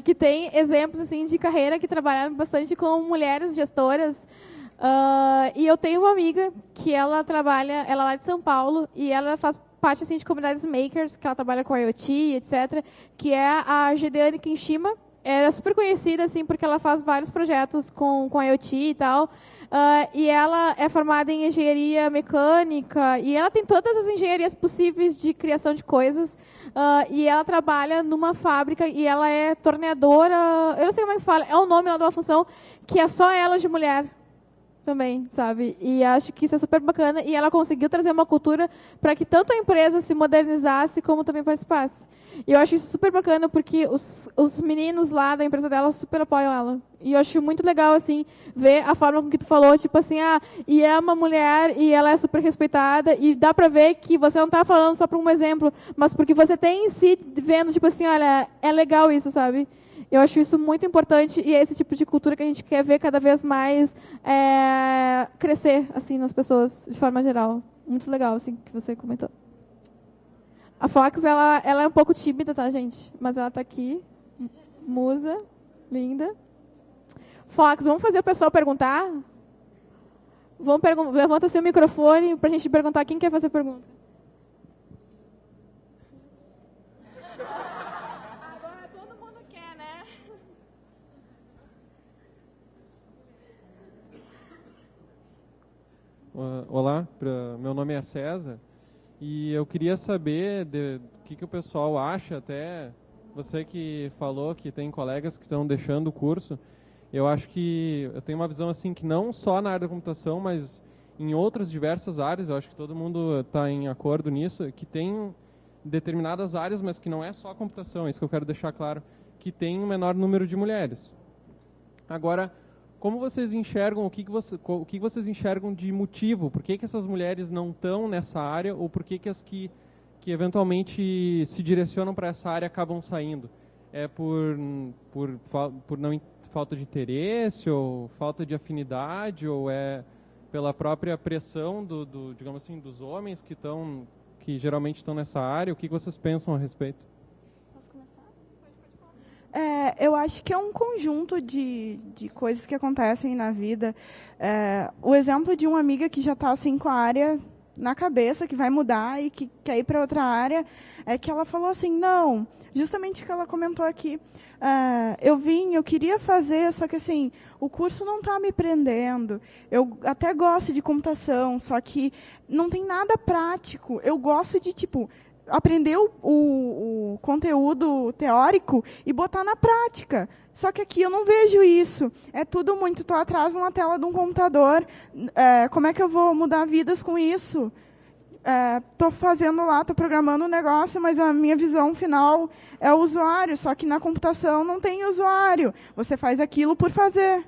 Speaker 1: que tem exemplos assim, de carreira que trabalharam bastante com mulheres gestoras. E eu tenho uma amiga que ela é lá de São Paulo, e ela faz parte assim, de comunidades makers, que ela trabalha com IoT, etc., que é a Gedeane Kinshima. Ela é super conhecida assim, porque ela faz vários projetos com IoT e tal. E ela é formada em engenharia mecânica, e ela tem todas as engenharias possíveis de criação de coisas, e ela trabalha numa fábrica, e ela é torneadora, eu não sei como é que fala, é o nome lá de uma função, que é só ela de mulher também, sabe? E acho que isso é super bacana, e ela conseguiu trazer uma cultura para que tanto a empresa se modernizasse, como também participasse. E eu acho isso super bacana, porque os meninos lá da empresa dela super apoiam ela. E eu acho muito legal, assim, ver a forma com que tu falou, tipo assim, e é uma mulher, e ela é super respeitada, e dá pra ver que você não tá falando só para um exemplo, mas porque você tem em si, vendo, tipo assim, olha, é legal isso, sabe? Eu acho isso muito importante, e é esse tipo de cultura que a gente quer ver cada vez mais crescer, assim, nas pessoas, de forma geral. Muito legal, assim, que você comentou. A Fox, ela é um pouco tímida, tá, gente? Mas ela tá aqui. Musa. Linda. Fox, vamos fazer o pessoal perguntar? Levanta seu microfone pra gente perguntar quem quer fazer pergunta. Agora todo mundo quer, né?
Speaker 10: Olá, meu nome é César. E eu queria saber o que o pessoal acha, até você que falou que tem colegas que estão deixando o curso. Eu acho que eu tenho uma visão assim que não só na área da computação, mas em outras diversas áreas, eu acho que todo mundo está em acordo nisso, que tem determinadas áreas, mas que não é só a computação, é isso que eu quero deixar claro, que tem um menor número de mulheres. Agora, como vocês enxergam, o que vocês enxergam de motivo? Por que essas mulheres não estão nessa área, ou por que as que que eventualmente se direcionam para essa área acabam saindo? É por não falta de interesse ou falta de afinidade, ou é pela própria pressão digamos assim, dos homens que geralmente estão nessa área? O que vocês pensam a respeito?
Speaker 2: Posso começar? Eu acho que é um conjunto de coisas que acontecem na vida. O exemplo de uma amiga que já está assim, com a área na cabeça, que vai mudar e que quer ir para outra área, é que ela falou assim, não, justamente o que ela comentou aqui, eu queria fazer, só que assim, o curso não está me prendendo, eu até gosto de computação, só que não tem nada prático, eu gosto de, aprender o conteúdo teórico e botar na prática. Só que aqui eu não vejo isso. É tudo muito, estou atrás numa tela de um computador. Como é que eu vou mudar vidas com isso? Estou fazendo lá, estou programando um negócio, mas a minha visão final é o usuário. Só que na computação não tem usuário. Você faz aquilo por fazer.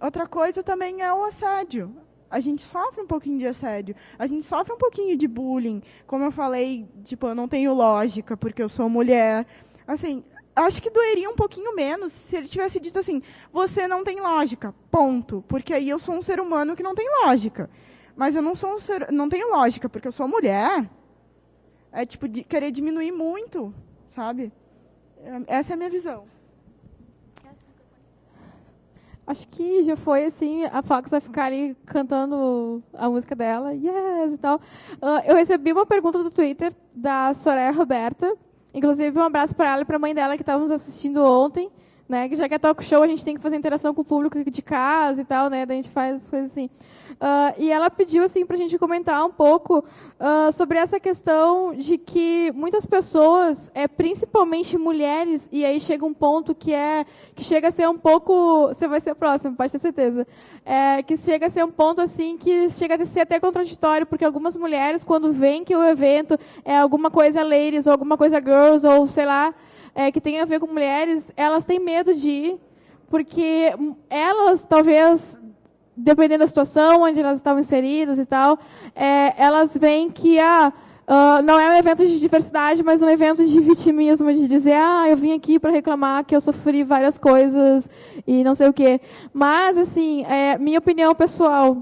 Speaker 2: Outra coisa também é o assédio. A gente sofre um pouquinho de assédio, a gente sofre um pouquinho de bullying. Como eu falei, eu não tenho lógica, porque eu sou mulher. Assim, acho que doeria um pouquinho menos se ele tivesse dito assim, você não tem lógica, ponto. Porque aí eu sou um ser humano que não tem lógica. Mas eu não tenho lógica, porque eu sou mulher. É de querer diminuir muito, sabe? Essa é a minha visão.
Speaker 1: Acho que já foi assim, a Fox vai ficar ali cantando a música dela, yes, e tal. Eu recebi uma pergunta do Twitter da Soraya Roberta, inclusive um abraço para ela e para a mãe dela que estavam nos assistindo ontem, né? Que já que é talk show, a gente tem que fazer interação com o público de casa e tal, né? Daí a gente faz as coisas assim. E ela pediu assim para a gente comentar um pouco sobre essa questão de que muitas pessoas, principalmente mulheres, e aí chega um ponto que chega a ser um pouco, você vai ser a próxima, pode ter certeza, que chega a ser um ponto assim que chega a ser até contraditório, porque algumas mulheres, quando veem que o evento é alguma coisa ladies ou alguma coisa girls ou sei lá, que tem a ver com mulheres, elas têm medo de ir, porque elas talvez, dependendo da situação onde elas estavam inseridas e tal, elas veem que não é um evento de diversidade, mas um evento de vitimismo, de dizer, eu vim aqui para reclamar que eu sofri várias coisas e não sei o quê. Mas, assim, minha opinião pessoal,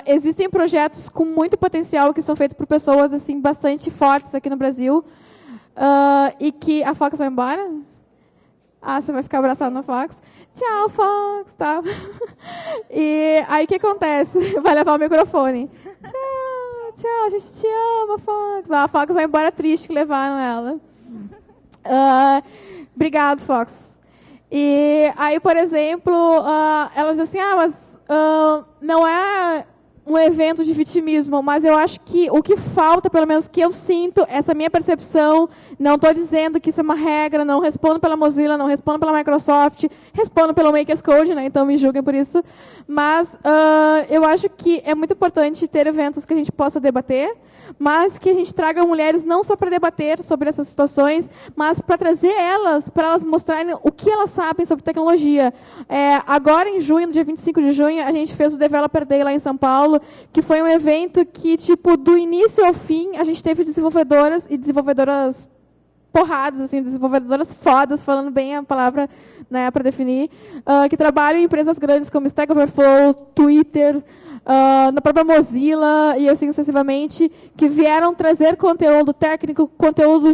Speaker 1: existem projetos com muito potencial que são feitos por pessoas assim, bastante fortes aqui no Brasil, e que... A Fox vai embora? Você vai ficar abraçado na Fox? Tchau, Fox, tá? E aí o que acontece? Vai levar o microfone. Tchau, a gente te ama, Fox. A Fox vai embora triste que levaram ela. Obrigado, Fox. E aí, por exemplo, elas dizem assim, mas não é um evento de vitimismo, mas eu acho que o que falta, pelo menos que eu sinto, essa minha percepção, não estou dizendo que isso é uma regra, não respondo pela Mozilla, não respondo pela Microsoft, respondo pelo Makers Code, né, então me julguem por isso, mas eu acho que é muito importante ter eventos que a gente possa debater, mas que a gente traga mulheres não só para debater sobre essas situações, mas para trazer elas, para elas mostrarem o que elas sabem sobre tecnologia. Agora, em junho, no dia 25 de junho, a gente fez o Developer Day lá em São Paulo, que foi um evento que, do início ao fim, a gente teve desenvolvedoras e desenvolvedoras porradas, assim, desenvolvedoras fodas, falando bem a palavra, né, para definir, que trabalham em empresas grandes como Stack Overflow, Twitter, na própria Mozilla e assim sucessivamente, que vieram trazer conteúdo técnico, conteúdo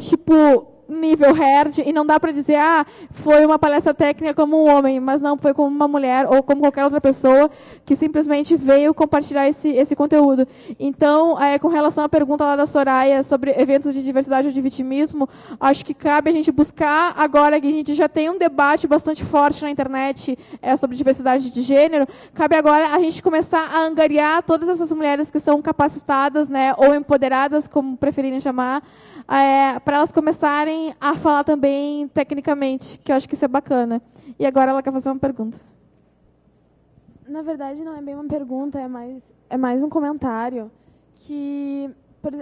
Speaker 1: nível hard, e não dá para dizer, foi uma palestra técnica como um homem, mas não, foi como uma mulher ou como qualquer outra pessoa que simplesmente veio compartilhar esse conteúdo. Então, com relação à pergunta lá da Soraya sobre eventos de diversidade ou de vitimismo, acho que cabe a gente buscar, agora que a gente já tem um debate bastante forte na internet sobre diversidade de gênero, cabe agora a gente começar a angariar todas essas mulheres que são capacitadas, né, ou empoderadas, como preferirem chamar, para elas começarem a falar também tecnicamente, que eu acho que isso é bacana. E agora ela quer fazer uma pergunta.
Speaker 11: Na verdade, não é bem uma pergunta, é mais um comentário.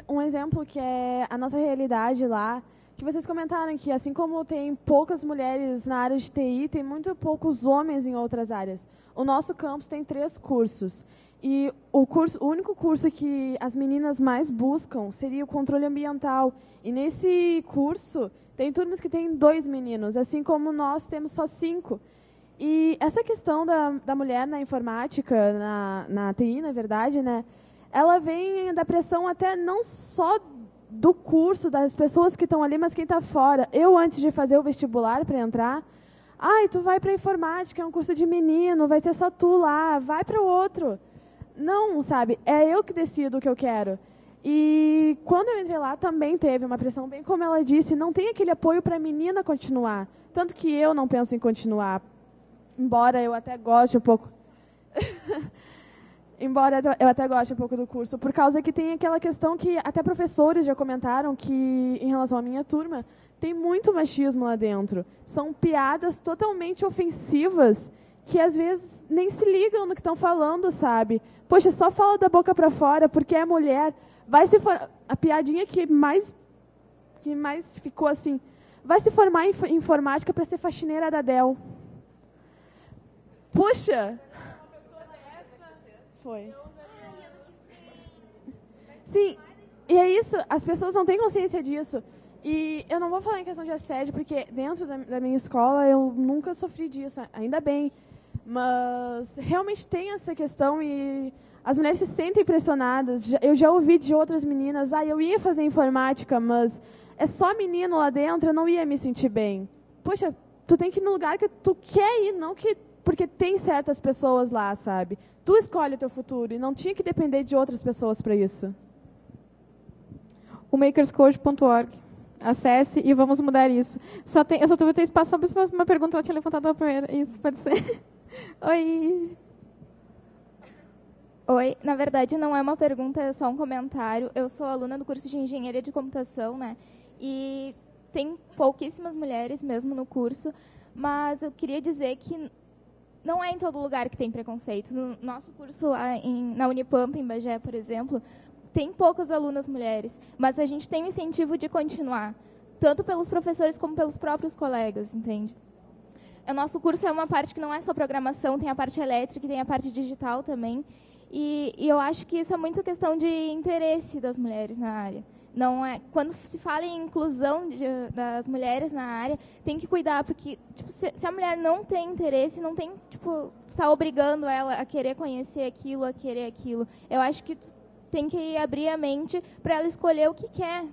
Speaker 11: Um exemplo que é a nossa realidade lá, que vocês comentaram que, assim como tem poucas mulheres na área de TI, tem muito poucos homens em outras áreas. O nosso campus tem 3 cursos. E o único curso que as meninas mais buscam seria o controle ambiental. E nesse curso, tem turmas que tem 2 meninos, assim como nós temos só 5. E essa questão da mulher na informática, na TI, na verdade, né, ela vem da pressão até não só do curso, das pessoas que estão ali, mas quem está fora. Eu, antes de fazer o vestibular para entrar, tu vai para a informática, é um curso de menino, vai ter só tu lá, vai para o outro. Não, sabe, é eu que decido o que eu quero. E quando eu entrei lá, também teve uma pressão, bem como ela disse, não tem aquele apoio para a menina continuar. Tanto que eu não penso em continuar, embora eu até goste um pouco... Embora eu até goste um pouco do curso, por causa que tem aquela questão que até professores já comentaram que, em relação à minha turma, tem muito machismo lá dentro. São piadas totalmente ofensivas que, às vezes, nem se ligam no que estão falando, sabe? Poxa, só fala da boca para fora porque é mulher. A piadinha que mais ficou assim, vai se formar em informática para ser faxineira da Dell. Puxa! Foi. Sim, e é isso, as pessoas não têm consciência disso. E eu não vou falar em questão de assédio, porque dentro da minha escola eu nunca sofri disso, ainda bem. Mas realmente tem essa questão e as mulheres se sentem pressionadas. Eu já ouvi de outras meninas, eu ia fazer informática, mas é só menino lá dentro, eu não ia me sentir bem. Poxa, tu tem que ir no lugar que tu quer ir, não que porque tem certas pessoas lá, sabe? Tu escolhe o teu futuro e não tinha que depender de outras pessoas para isso.
Speaker 1: O makerscode.org. Acesse e vamos mudar isso. Eu só vou ter espaço só para uma pergunta. Ela tinha levantado a primeira. Isso, pode ser. Oi.
Speaker 12: Oi. Na verdade, não é uma pergunta, é só um comentário. Eu sou aluna do curso de Engenharia de Computação, né? E tem pouquíssimas mulheres mesmo no curso, mas eu queria dizer que não é em todo lugar que tem preconceito. No nosso curso lá na Unipamp, em Bagé, por exemplo, tem poucas alunas mulheres, mas a gente tem o incentivo de continuar, tanto pelos professores como pelos próprios colegas, entende? O nosso curso é uma parte que não é só programação, tem a parte elétrica e tem a parte digital também, e eu acho que isso é muito questão de interesse das mulheres na área. Não é, quando se fala em inclusão das mulheres na área, tem que cuidar, porque tipo, se a mulher não tem interesse, não tem, tipo, está obrigando ela a querer conhecer aquilo, a querer aquilo. Eu acho que tem que abrir a mente para ela escolher o que quer.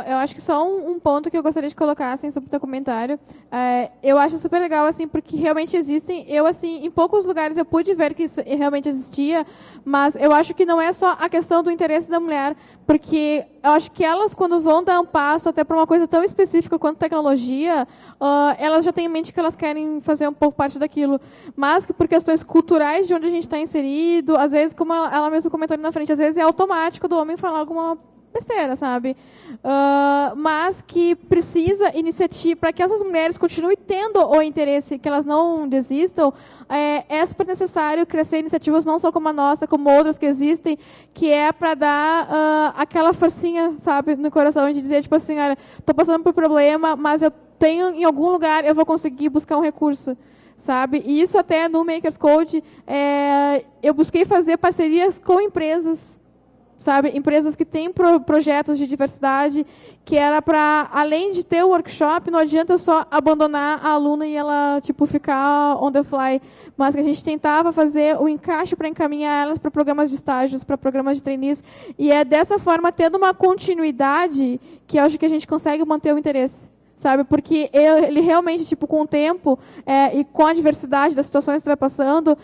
Speaker 1: Eu acho que só um ponto que eu gostaria de colocar, assim, sobre o teu comentário. Eu acho super legal, assim, porque realmente existem... em poucos lugares eu pude ver que isso realmente existia, mas eu acho que não é só a questão do interesse da mulher, porque eu acho que elas, quando vão dar um passo até para uma coisa tão específica quanto tecnologia, elas já têm em mente que elas querem fazer um pouco parte daquilo. Mas que por questões culturais de onde a gente está inserido, às vezes, como ela mesma comentou ali na frente, às vezes é automático do homem falar alguma besteira, sabe? Mas que precisa iniciativa para que essas mulheres continuem tendo o interesse, que elas não desistam. É super necessário crescer iniciativas não só como a nossa, como outras que existem, que é para dar aquela forcinha, sabe, no coração de dizer, tipo assim, olha, estou passando por problema, mas eu tenho em algum lugar, eu vou conseguir buscar um recurso, sabe? E isso até no Makers Code, eu busquei fazer parcerias com empresas, sabe, empresas que têm projetos de diversidade, que era para, além de ter o workshop, não adianta só abandonar a aluna e ela tipo ficar on the fly, mas que a gente tentava fazer o encaixe para encaminhar elas para programas de estágios, para programas de trainees, e é dessa forma, tendo uma continuidade, que eu acho que a gente consegue manter o interesse, sabe, porque ele realmente, tipo, com o tempo e com a diversidade das situações que você vai passando,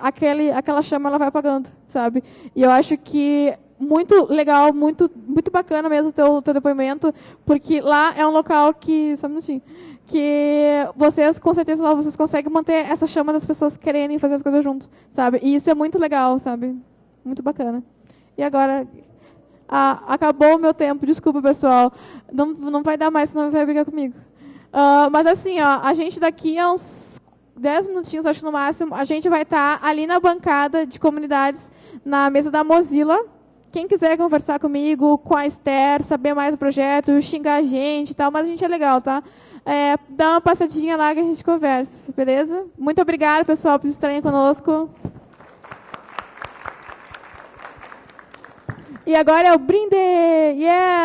Speaker 1: aquela chama ela vai apagando, sabe, e eu acho que muito legal, muito bacana mesmo o teu depoimento, porque lá é um local que, só um minutinho, que vocês, com certeza, lá vocês conseguem manter essa chama das pessoas quererem fazer as coisas junto, sabe? E isso é muito legal, sabe? Muito bacana. E agora, acabou o meu tempo, desculpa, pessoal. Não vai dar mais, senão vai brigar comigo. Mas assim, a gente daqui a uns 10 minutinhos, acho que no máximo, a gente vai estar ali na bancada de comunidades, na mesa da Mozilla, quem quiser conversar comigo, com a Esther, saber mais do projeto, xingar a gente e tal, mas a gente é legal, tá? Dá uma passadinha lá que a gente conversa, beleza? Muito obrigada, pessoal, por estarem conosco. E agora é o brinde! Yeah!